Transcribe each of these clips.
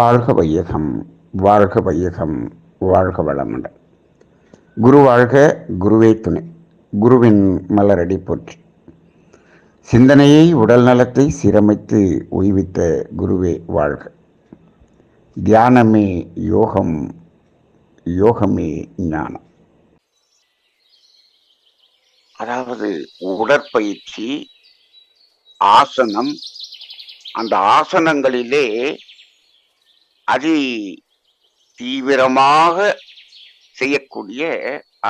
வாழ்க வையகம், வாழ்க வையகம், வாழ்க வளமுடன். குரு வாழ்க, குருவே துணை. குருவின் மலரடி போற்றி. சிந்தனையை உடல் நலத்தை சீரமைத்து உய்வித்த குருவே வாழ்க. தியானமே யோகம், யோகமே ஞானம். அதாவது உடற்பயிற்சி, ஆசனம், அந்த ஆசனங்களிலே அதி தீவிரமாக செய்யக்கூடிய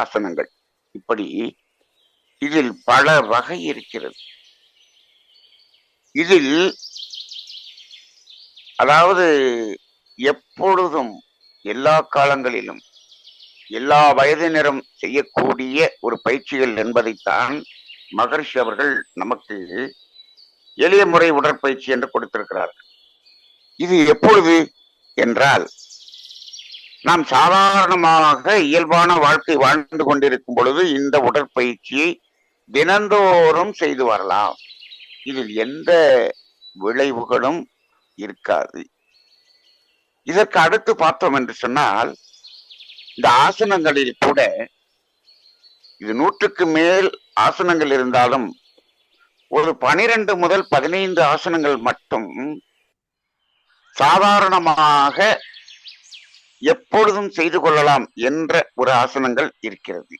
ஆசனங்கள். இப்படி இதில் பல வகை இருக்கிறது. இதில் அதாவது எப்பொழுதும் எல்லா காலங்களிலும் எல்லா வயதினரும் செய்யக்கூடிய ஒரு பயிற்சிகள் என்பதைத்தான் மகரிஷி அவர்கள் நமக்கு எளிய முறை உடற்பயிற்சி என்று கொடுத்திருக்கிறார்கள். இது எப்பொழுது என்றால், நாம் சாதாரணமாக இயல்பான வாழ்க்கை வாழ்ந்து கொண்டிருக்கும் பொழுது இந்த உடற்பயிற்சியை தினந்தோறும் செய்து வரலாம். இதில் எந்த விளைவுகளும் இருக்காது. இதற்கு அடுத்து பார்த்தோம் என்று சொன்னால், இந்த ஆசனங்களில் கூட இது 100க்கு மேல் ஆசனங்கள் இருந்தாலும் ஒரு 12 முதல் 15 ஆசனங்கள் மட்டும் சாதாரணமாக எப்பொழுதும் செய்து கொள்ளலாம் என்ற ஒரு ஆசனங்கள் இருக்கிறது.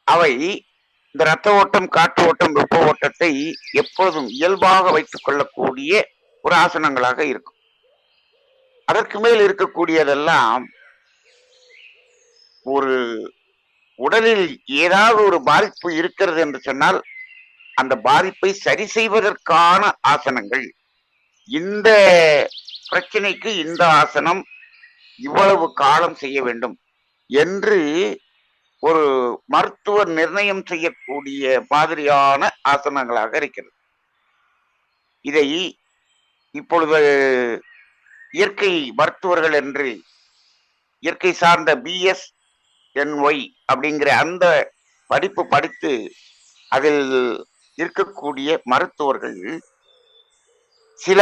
அவை இந்த இரத்த ஓட்டம், காற்று ஓட்டம், வெப்ப ஓட்டத்தை எப்பொழுதும் இயல்பாக வைத்துக் கொள்ளக்கூடிய ஒரு ஆசனங்களாக இருக்கும். அதற்கு மேல் இருக்கக்கூடியதெல்லாம் ஒரு உடலில் ஏதாவது ஒரு பாதிப்பு இருக்கிறது என்று சொன்னால் அந்த பாதிப்பை சரி செய்வதற்கான ஆசனங்கள். இந்த பிரச்சனைக்கு இந்த ஆசனம் இவ்வளவு காலம் செய்ய வேண்டும் என்று ஒரு மருத்துவர் நிர்ணயம் செய்யக்கூடிய மாதிரியான ஆசனங்களாக இருக்கிறது. இதை இப்பொழுது இயற்கை மருத்துவர்கள் என்று இயற்கை சார்ந்த BSNY அப்படிங்கிற அந்த படிப்பு படித்து அதில் இருக்கக்கூடிய மருத்துவர்கள் சில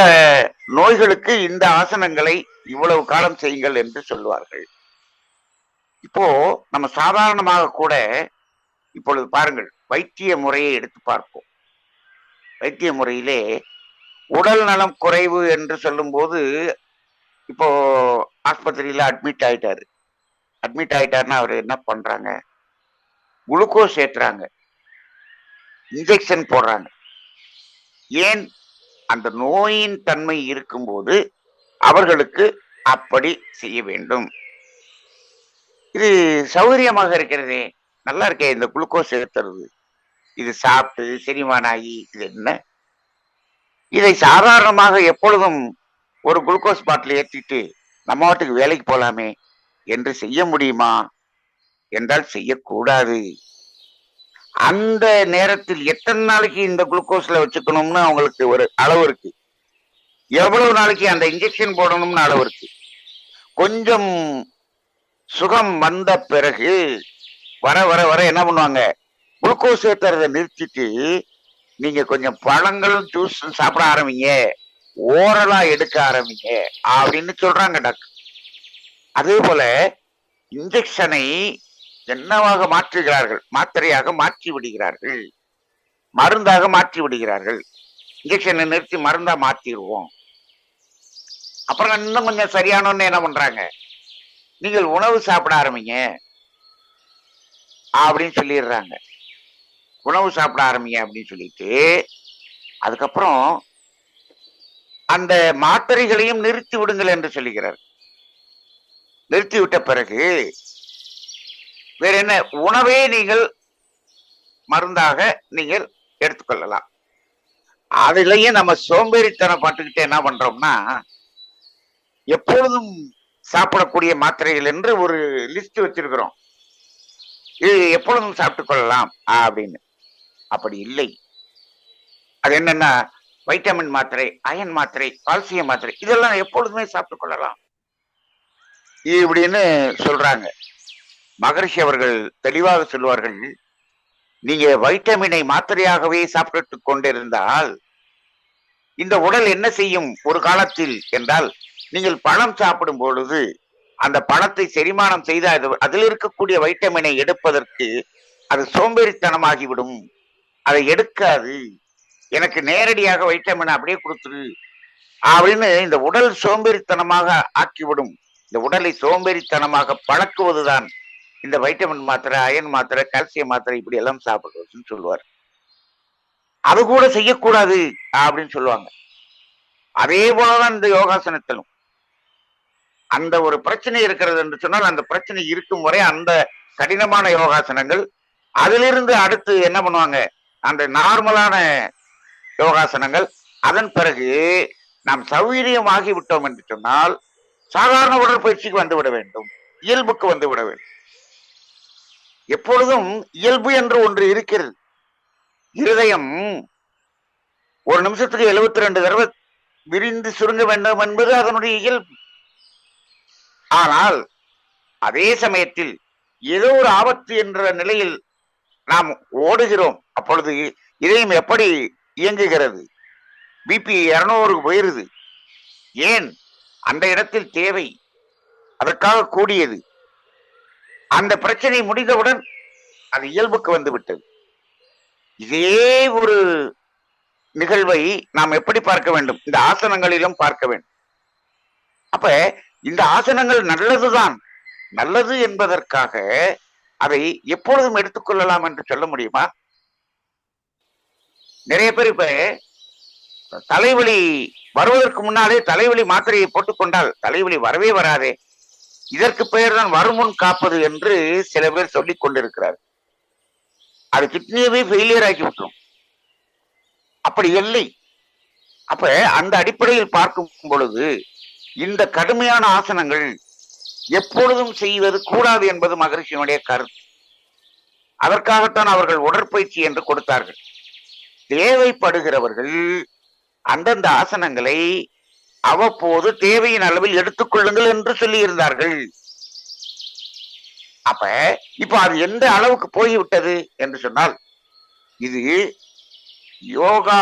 நோய்களுக்கு இந்த ஆசனங்களை இவ்வளவு காலம் செய்யுங்கள் என்று சொல்லுவார்கள். இப்போ நம்ம சாதாரணமாக கூட இப்பொழுது பாருங்கள், வைத்திய முறையை எடுத்து பார்ப்போம். வைத்திய முறையிலே உடல் நலம் குறைவு என்று சொல்லும் போது, இப்போ ஆஸ்பத்திரியில அட்மிட் ஆயிட்டாருன்னா அவர் என்ன பண்றாங்க? குளுக்கோஸ் ஏற்றுறாங்க, இன்ஜெக்ஷன் போடுறாங்க. ஏன்? அந்த நோயின் தன்மை இருக்கும்போது அவர்களுக்கு அப்படி செய்ய வேண்டும். இது சௌகரியமாக இருக்கிறதே, நல்லா இருக்கே இந்த குளுக்கோஸ் ஏற்றுறது. இது சாப்பிட்டு செரிமானம் ஆகி இது என்ன? இதை சாதாரணமாக எப்பொழுதும் ஒரு குளுக்கோஸ் பாட்டில் ஏற்றிட்டு நம்ம வாட்டுக்கு வேலைக்கு போலாமே என்று செய்ய முடியுமா என்றால் செய்யக்கூடாது. அந்த நேரத்தில் எத்தனை நாளைக்கு இந்த குளுக்கோஸ்ல வச்சுக்கணும்னு அவங்களுக்கு ஒரு அளவு இருக்கு. எவ்வளவு நாளைக்கு அந்த இன்ஜெக்ஷன் போடணும்னு அளவு இருக்கு. கொஞ்சம் சுகம் வந்த பிறகு வர வர வர என்ன பண்ணுவாங்க? குளுக்கோஸ் ஏற்றுறதை நிறுத்திட்டு நீங்க கொஞ்சம் பழங்களும் ஜூஸ் சாப்பிட ஆரம்பிங்க, ஓரலா எடுக்க ஆரம்பிங்க அப்படின்னு சொல்றாங்க டாக்டர். அதே போல இன்ஜெக்ஷனை என்னவாக மாற்றுகிறார்கள்? மாத்திரையாக மாற்றி விடுகிறார்கள், மருந்தாக மாற்றி விடுகிறார்கள். இன்ஜெக்ஷனை நிறுத்தி மருந்தா மாத்திடுவோம். அப்புறம் இன்னும் கொஞ்சம் சரியானோன்னு என்ன பண்றாங்க? நீங்கள் உணவு சாப்பிட ஆரம்பிங்க அப்படின்னு சொல்லிடுறாங்க. உணவு சாப்பிட ஆரம்பிங்க அப்படின்னு சொல்லிட்டு அதுக்கப்புறம் அந்த மாத்திரைகளையும் நிறுத்தி விடுங்கள் என்று சொல்லுகிறார். நிறுத்தி விட்ட பிறகு வேற என்ன? உணவே நீங்கள் மருந்தாக நீங்கள் எடுத்துக்கொள்ளலாம். அதுலயே நம்ம சோம்பேறித்தனம் பட்டுக்கிட்டு என்ன பண்றோம்னா, எப்பொழுதும் சாப்பிடக்கூடிய மாத்திரைகள் என்று ஒரு லிஸ்ட் வச்சிருக்கிறோம். இது எப்பொழுதும் சாப்பிட்டுக் கொள்ளலாம் அப்படின்னு. அப்படி இல்லை. அது என்னன்னா, வைட்டமின் மாத்திரை, அயன் மாத்திரை, கால்சியம் மாத்திரை இதெல்லாம் எப்பொழுதுமே சாப்பிட்டுக் கொள்ளலாம் இப்படின்னு சொல்றாங்க. மகரிஷி அவர்கள் தெளிவாக சொல்லுவார்கள், நீங்க வைட்டமினை மாத்திரையாகவே சாப்பிட்டு கொண்டிருந்தால் இந்த உடல் என்ன செய்யும் ஒரு காலத்தில் என்றால், நீங்கள் பழம் சாப்பிடும் பொழுது அந்த பழத்தை செரிமானம் செய்து அதில் இருக்கக்கூடிய வைட்டமினை எடுப்பதற்கு அது சோம்பேறித்தனமாகிவிடும். அதை எடுக்காது. எனக்கு நேரடியாக வைட்டமின் அப்படியே கொடுத்துரு அப்படின்னு இந்த உடல் சோம்பேறித்தனமாக ஆக்கிவிடும். இந்த உடலை சோம்பேறித்தனமாக பழக்குவதுதான் இந்த வைட்டமின் மாத்திரை, அயன் மாத்திரை, கால்சியம் மாத்திரை இப்படி எல்லாம் சாப்பிடுவதுன்னு சொல்லுவார். அது கூட செய்யக்கூடாது அப்படின்னு சொல்லுவாங்க. அதே போலதான் இந்த யோகாசனத்திலும் அந்த ஒரு பிரச்சனை இருக்கிறது என்று சொன்னால் அந்த பிரச்சனை இருக்கும் வரை அந்த கடினமான யோகாசனங்கள், அதிலிருந்து அடுத்து என்ன பண்ணுவாங்க, அந்த நார்மலான யோகாசனங்கள். அதன் பிறகு நாம் சௌகரியமாகி விட்டோம் என்று சொன்னால் சாதாரண உடற்பயிற்சிக்கு வந்துவிட வேண்டும், இயல்புக்கு வந்து விட வேண்டும். எப்பொழுதும் இயல்பு என்று ஒன்று இருக்கிறது. இருதயம் ஒரு நிமிஷத்துக்கு 72 தடவை விரிந்து சுருங்க வேண்டும் என்பது அதனுடைய இயல்பு. ஆனால் அதே சமயத்தில் ஏதோ ஒரு ஆபத்து என்ற நிலையில் நாம் ஓடுகிறோம். அப்பொழுது இதயம் எப்படி இயங்குகிறது? பிபி 200 போயிருது. ஏன்? அந்த இடத்தில் தேவை, அதற்காக கூடியது. அந்த பிரச்சனை முடிந்தவுடன் அது இயல்புக்கு வந்து விட்டது. இதே ஒரு நிகழ்வை நாம் எப்படி பார்க்க வேண்டும்? இந்த ஆசனங்களிலும் பார்க்க வேண்டும். அப்ப இந்த ஆசனங்கள் நல்லதுதான். நல்லது என்பதற்காக அதை எப்பொழுதும் எடுத்துக்கொள்ளலாம் என்று சொல்ல முடியுமா? நிறைய பேர் இப்ப தலைவலி வருவதற்கு முன்னாலே தலைவலி மாத்திரையை போட்டுக்கொண்டால் தலைவலி வரவே வராதே, இதற்கு பெயர் தான் வருமுன் காப்பது என்று சில பேர் சொல்லிக் கொண்டிருக்கிறார். அது கிட்னியவே ஃபெயிலியர் ஆக்கி விட்டுரும். அப்படி இல்லை. அப்ப அந்த அடிப்படையில் பார்க்கும் பொழுது இந்த கடுமையான ஆசனங்கள் எப்பொழுதும் செய்வது கூடாது என்பது மகரிஷியினுடைய கருத்து. அதற்காகத்தான் அவர்கள் உடற்பயிற்சி என்று கொடுத்தார்கள். தேவைப்படுகிறவர்கள் அந்தந்த ஆசனங்களை அவ்வப்போது தேவையின் அளவில் எடுத்துக்கொள்ளுங்கள் என்று சொல்லி இருந்தார்கள். அப்ப இப்ப அது எந்த அளவுக்கு போய்விட்டது என்று சொன்னால், இது யோகா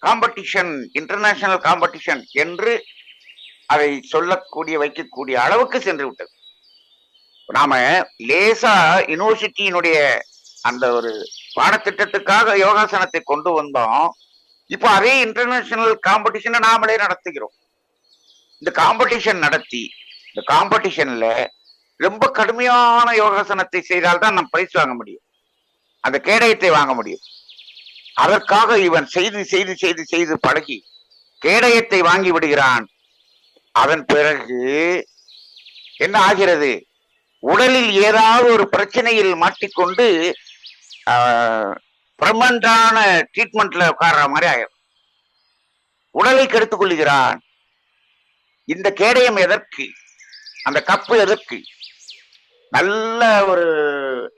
காம்படிஷன், இன்டர்நேஷனல் காம்படிஷன் என்று அதை சொல்லக்கூடிய வைக்கக்கூடிய அளவுக்கு சென்று விட்டது. நாம லேசா யூனிவர்சிட்டியினுடைய அந்த ஒரு பாடத்திட்டத்துக்காக யோகாசனத்தை கொண்டு வந்தோம். இப்போ அதே இன்டர்நேஷனல் காம்படிஷனை நாமளே நடத்துகிறோம். இந்த காம்படிஷன் நடத்தி இந்த காம்படிஷன்ல ரொம்ப கடுமையான யோகாசனத்தை செய்தால்தான் நம்ம பிரைஸ் வாங்க முடியும், அந்த கேடயத்தை வாங்க முடியும். அதற்காக இவன் செய்து செய்து செய்து செய்து பழகி கேடயத்தை வாங்கி விடுகிறான். அதன் பிறகு என்ன ஆகிறது? உடலில் ஏதாவது ஒரு பிரச்சனையில் மாட்டிக்கொண்டு பெர்மனண்டான ட்ரீட்மெண்ட்ல உட்கார்ற மாதிரி ஆயிரும். உடலை கெடுத்துக் கொள்ளுகிறான். இந்த கேடயம் எதற்கு? அந்த கப்பு எதற்கு? நல்ல ஒரு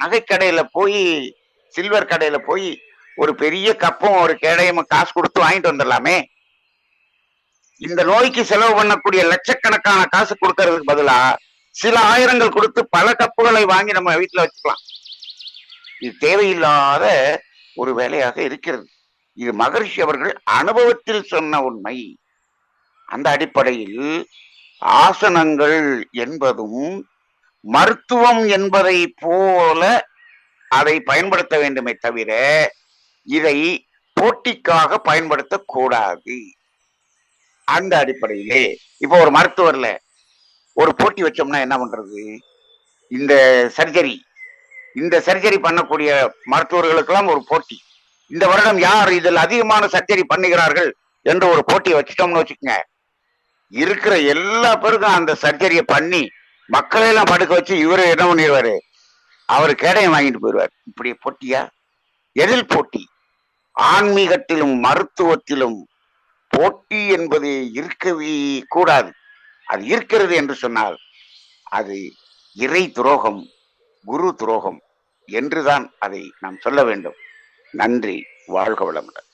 நகைக்கடையில போய், சில்வர் கடையில போய் ஒரு பெரிய கப்பும் ஒரு கேடயமும் காசு கொடுத்து வாங்கிட்டு வந்துடலாமே. இந்த நோய்க்கு செலவு பண்ணக்கூடிய லட்சக்கணக்கான காசு கொடுக்கறதுக்கு பதிலா சில ஆயிரங்கள் கொடுத்து பல கப்புகளை வாங்கி நம்ம வீட்டுல வச்சுக்கலாம். இது தேவையில்லாத ஒரு வேலையாக இருக்கிறது. இது மகரிஷி அவர்கள் அனுபவத்தில் சொன்ன உண்மை. அந்த அடிப்படையில் ஆசனங்கள் என்பதும் மருத்துவம் என்பதை போல அதை பயன்படுத்த வேண்டுமே தவிர இதை போட்டிக்காக பயன்படுத்தக்கூடாது. அந்த அடிப்படையிலே இப்போ ஒரு மருத்துவர்ல ஒரு போட்டி வச்சோம்னா என்ன பண்றது? இந்த சர்ஜரி பண்ணக்கூடிய மருத்துவர்களுக்கெல்லாம் ஒரு போட்டி. இந்த வருடம் யார் இதில் அதிகமான சர்ஜரி பண்ணுகிறார்கள் என்று ஒரு போட்டியை வச்சுட்டோம்னு வச்சுக்கோங்க, இருக்கிற எல்லா பேருக்கும் அந்த சர்ஜரியை பண்ணி மக்களையெல்லாம் படுக்க வச்சு இவரு என்ன பண்ணிடுவாரு? அவரு கேடயம் வாங்கிட்டு போயிடுவார். இப்படி போட்டியா? எதில் போட்டி? ஆன்மீகத்திலும் மருத்துவத்திலும் போட்டி என்பது இருக்கவே கூடாது. அது இருக்கிறது என்று சொன்னால் அது இறை துரோகம், குரு துரோகம் என்றுதான் அதை நாம் சொல்ல வேண்டும். நன்றி. வாழ்க வளமுடன்.